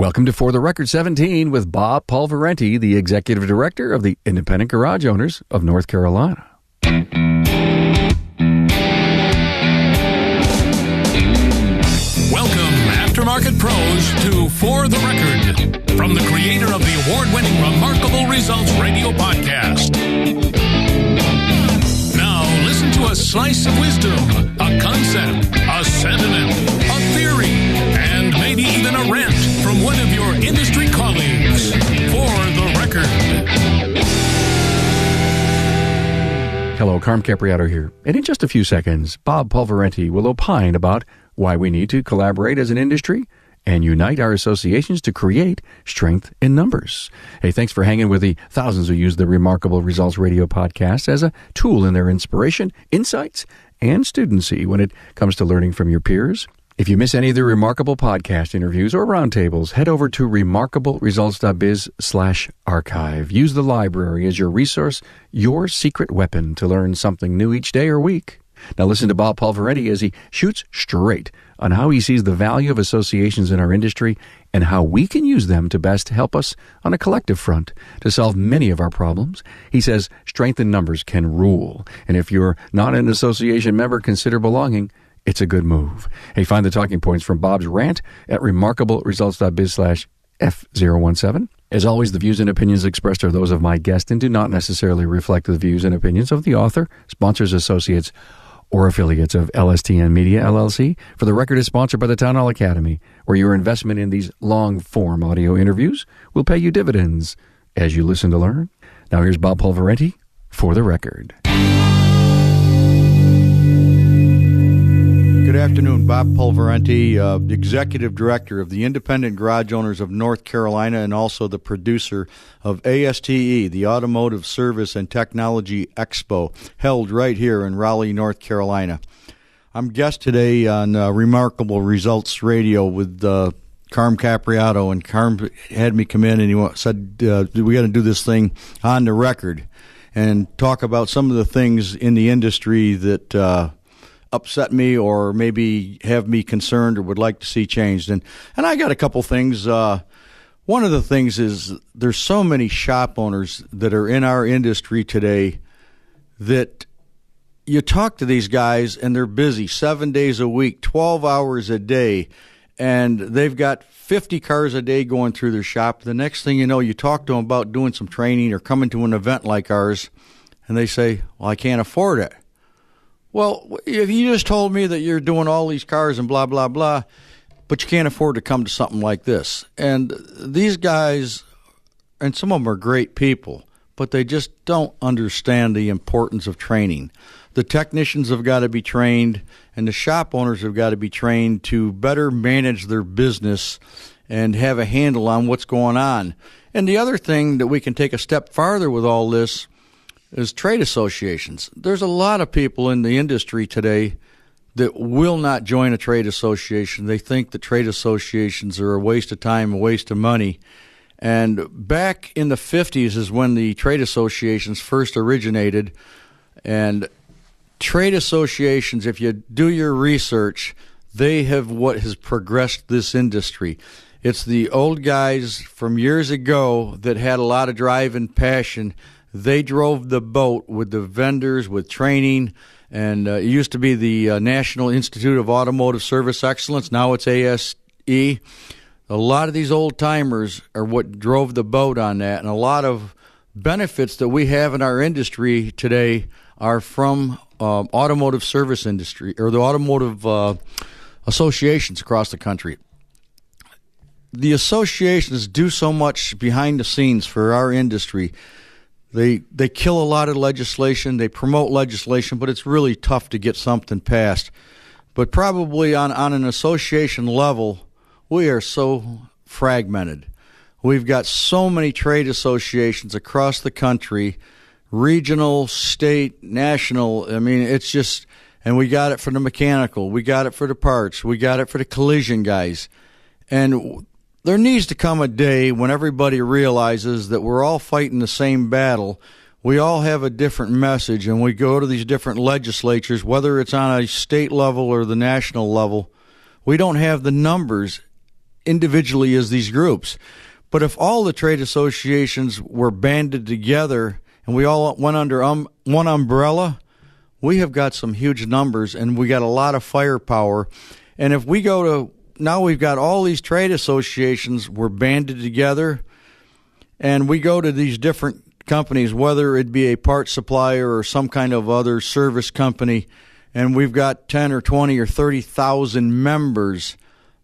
Welcome to For the Record 17 with Bob Pulverenti, the Executive Director of the Independent Garage Owners of North Carolina. Welcome, Aftermarket Pros, to For the Record, from the creator of the award-winning Remarkable Results radio podcast. Now, listen to a slice of wisdom, a concept, a sentiment, a theory, and maybe even a rant from one of your industry colleagues. For the Record. Hello, Carm Capriato here. And in just a few seconds, Bob Pulverenti will opine about why we need to collaborate as an industry and unite our associations to create strength in numbers. Hey, thanks for hanging with the thousands who use the Remarkable Results radio podcast as a tool in their inspiration, insights, and studency when it comes to learning from your peers. If you miss any of the Remarkable podcast interviews or roundtables, head over to remarkableresults.biz/archive. Use the library as your resource, your secret weapon to learn something new each day or week. Now listen to Bob Pulverenti as he shoots straight on how he sees the value of associations in our industry and how we can use them to best help us on a collective front to solve many of our problems. He says strength in numbers can rule, and if you're not an association member, consider belonging. It's a good move. Hey, find the talking points from Bob's rant at remarkableresults.biz/F017. As always, the views and opinions expressed are those of my guest and do not necessarily reflect the views and opinions of the author, sponsors, associates, or affiliates of LSTN Media, LLC. For the Record is sponsored by the Town Hall Academy, where your investment in these long-form audio interviews will pay you dividends as you listen to learn. Now here's Bob Pulverenti for the Record. Good afternoon. Bob Pulverenti, Executive Director of the Independent Garage Owners of North Carolina and also the producer of ASTE, the Automotive Service and Technology Expo, held right here in Raleigh, North Carolina. I'm guest today on Remarkable Results Radio with Carm Capriato, and Carm had me come in and he said, we got to do this thing on the record and talk about some of the things in the industry that upset me or maybe have me concerned or would like to see changed. And I got a couple things. One of the things is there's so many shop owners that are in our industry today that you talk to these guys and they're busy 7 days a week, 12 hours a day, and they've got 50 cars a day going through their shop. The next thing you know, you talk to them about doing some training or coming to an event like ours, and they say, well, I can't afford it. Well, if you just told me that you're doing all these cars and blah, blah, blah, but you can't afford to come to something like this. And these guys, and some of them are great people, but they just don't understand the importance of training. The technicians have got to be trained, and the shop owners have got to be trained to better manage their business and have a handle on what's going on. And the other thing that we can take a step farther with all this is trade associations. There's a lot of people in the industry today that will not join a trade association. They think that trade associations are a waste of time, a waste of money. And back in the 50s is when the trade associations first originated. And trade associations, if you do your research, they have what has progressed this industry. It's the old guys from years ago that had a lot of drive and passion. They drove the boat with the vendors, with training, and it used to be the National Institute of Automotive Service Excellence. Now it's ASE. A lot of these old-timers are what drove the boat on that, and a lot of benefits that we have in our industry today are from automotive service industry or the automotive associations across the country. The associations do so much behind the scenes for our industry. They kill a lot of legislation, they promote legislation, but it's really tough to get something passed. But probably on an association level, we are so fragmented. We've got so many trade associations across the country, regional, state, national. I mean, it's just, and we got it for the mechanical, we got it for the parts, we got it for the collision guys. And there needs to come a day when everybody realizes that we're all fighting the same battle. We all have a different message, and we go to these different legislatures, whether it's on a state level or the national level. We don't have the numbers individually as these groups. But if all the trade associations were banded together and we all went under one umbrella, we have got some huge numbers and we got a lot of firepower. And if we go to, now we've got all these trade associations, we're banded together, and we go to these different companies, whether it be a parts supplier or some kind of other service company, and we've got 10 or 20 or 30,000 members,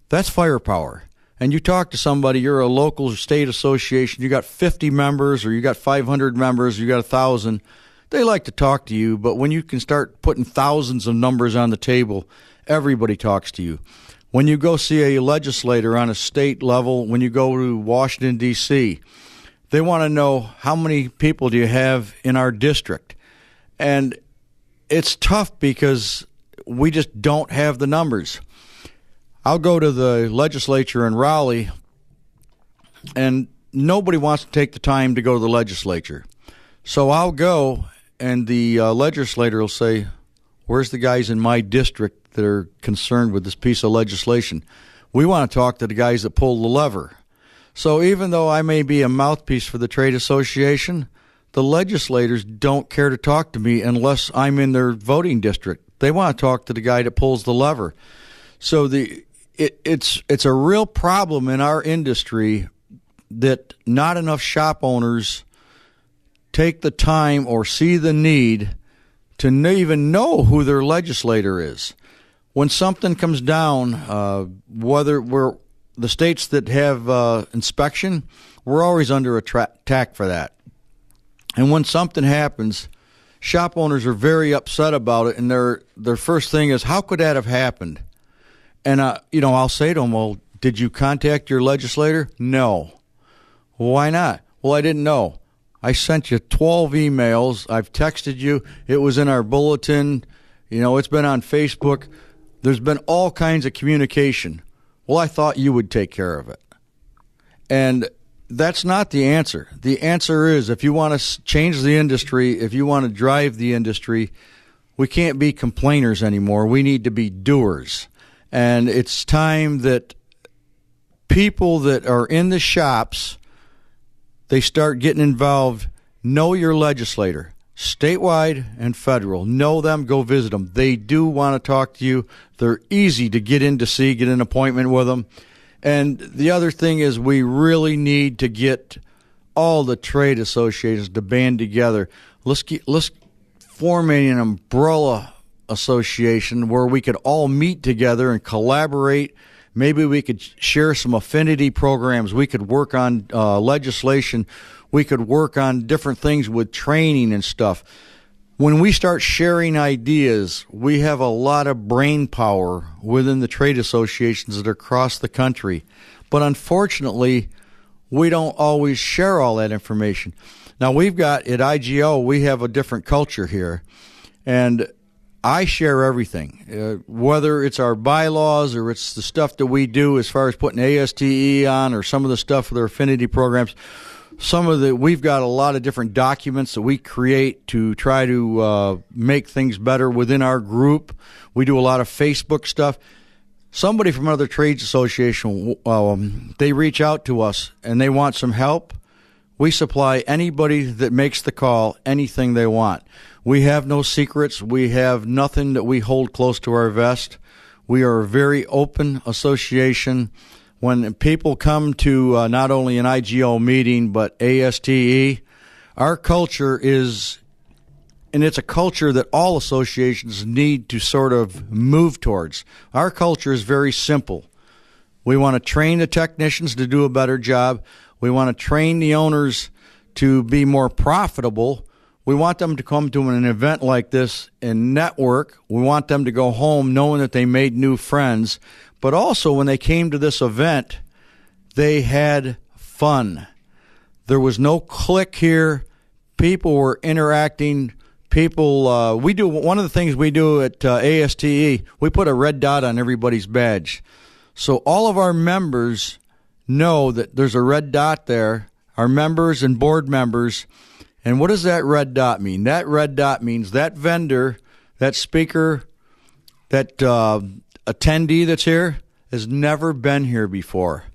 that's firepower. And you talk to somebody, you're a local state association, you got 50 members or you got 500 members, you got 1,000, they like to talk to you, but when you can start putting thousands of numbers on the table, everybody talks to you. When you go see a legislator on a state level, when you go to Washington, D.C., they want to know how many people do you have in our district. And it's tough because we just don't have the numbers. I'll go to the legislature in Raleigh, and nobody wants to take the time to go to the legislature. So I'll go, and the legislator will say, where's the guys in my district that are concerned with this piece of legislation? We want to talk to the guys that pull the lever. So even though I may be a mouthpiece for the trade association, the legislators don't care to talk to me unless I'm in their voting district. They want to talk to the guy that pulls the lever. So it's a real problem in our industry that not enough shop owners take the time or see the need to even know who their legislator is. When something comes down, whether we're the states that have inspection, we're always under attack for that. And when something happens, shop owners are very upset about it, and their first thing is, how could that have happened? And I'll say to them, well, did you contact your legislator? No. Why not? Well, I didn't know. I sent you 12 emails. I've texted you. It was in our bulletin. It's been on Facebook. There's been all kinds of communication. Well, I thought you would take care of it. And that's not the answer. The answer is, if you want to change the industry, if you want to drive the industry, we can't be complainers anymore. We need to be doers. And it's time that people that are in the shops, they start getting involved. Know your legislator, statewide and federal. Know them, go visit them. They do want to talk to you. They're easy to get in to see, get an appointment with them. And the other thing is, we really need to get all the trade associations to band together. Let's form an umbrella association where we could all meet together and collaborate. Maybe we could share some affinity programs. We could work on legislation. We could work on different things with training and stuff. When we start sharing ideas, we have a lot of brain power within the trade associations that are across the country. But unfortunately, we don't always share all that information. Now, we've got, at IGO, we have a different culture here. And I share everything, whether it's our bylaws or it's the stuff that we do as far as putting ASTE on, or some of the stuff with our affinity programs. We've got a lot of different documents that we create to try to make things better within our group. We do a lot of Facebook stuff. Somebody from another trades association, they reach out to us and they want some help. We supply anybody that makes the call anything they want. We have no secrets. We have nothing that we hold close to our vest. We are a very open association. When people come to not only an IGO meeting, but ASTE, our culture is, and it's a culture that all associations need to sort of move towards. Our culture is very simple. We want to train the technicians to do a better job. We want to train the owners to be more profitable. We want them to come to an event like this and network. We want them to go home knowing that they made new friends. But also, when they came to this event, they had fun. There was no clique here. People were interacting. We do one of the things we do at ASTE. We put a red dot on everybody's badge, so all of our members know that there's a red dot there. Our members and board members. And what does that red dot mean? That red dot means that vendor, that speaker, that attendee that's here, has never been here before.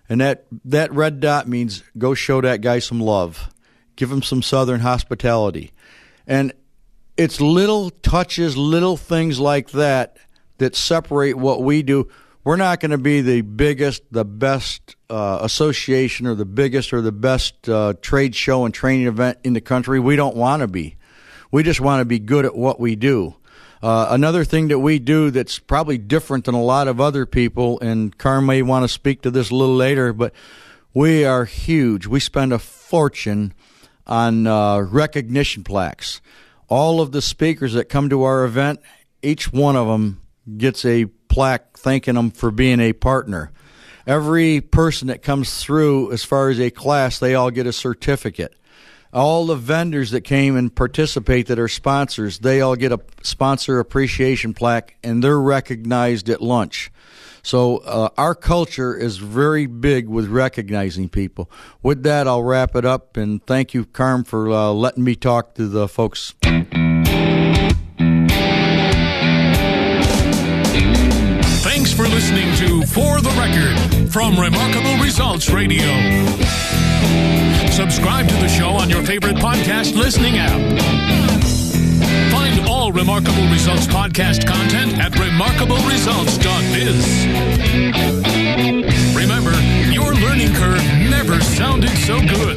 And that red dot means go show that guy some love. Give him some Southern hospitality. And it's little touches, little things like that separate what we do. We're not going to be the biggest, the best association or the biggest or the best trade show and training event in the country. We don't want to be. We just want to be good at what we do. Another thing that we do that's probably different than a lot of other people, and Carm may want to speak to this a little later, but we are huge. We spend a fortune on recognition plaques. All of the speakers that come to our event, each one of them gets a plaque thanking them for being a partner. Every person that comes through, as far as a class, they all get a certificate. All the vendors that came and participate that are sponsors, they all get a sponsor appreciation plaque, and they're recognized at lunch. So our culture is very big with recognizing people. With that, I'll wrap it up, and thank you, Carm, for letting me talk to the folks. Thanks for listening to For the Record from Remarkable Results Radio. Subscribe to the show on your favorite podcast listening app. Find all Remarkable Results podcast content at remarkableresults.biz. Remember, your learning curve never sounded so good.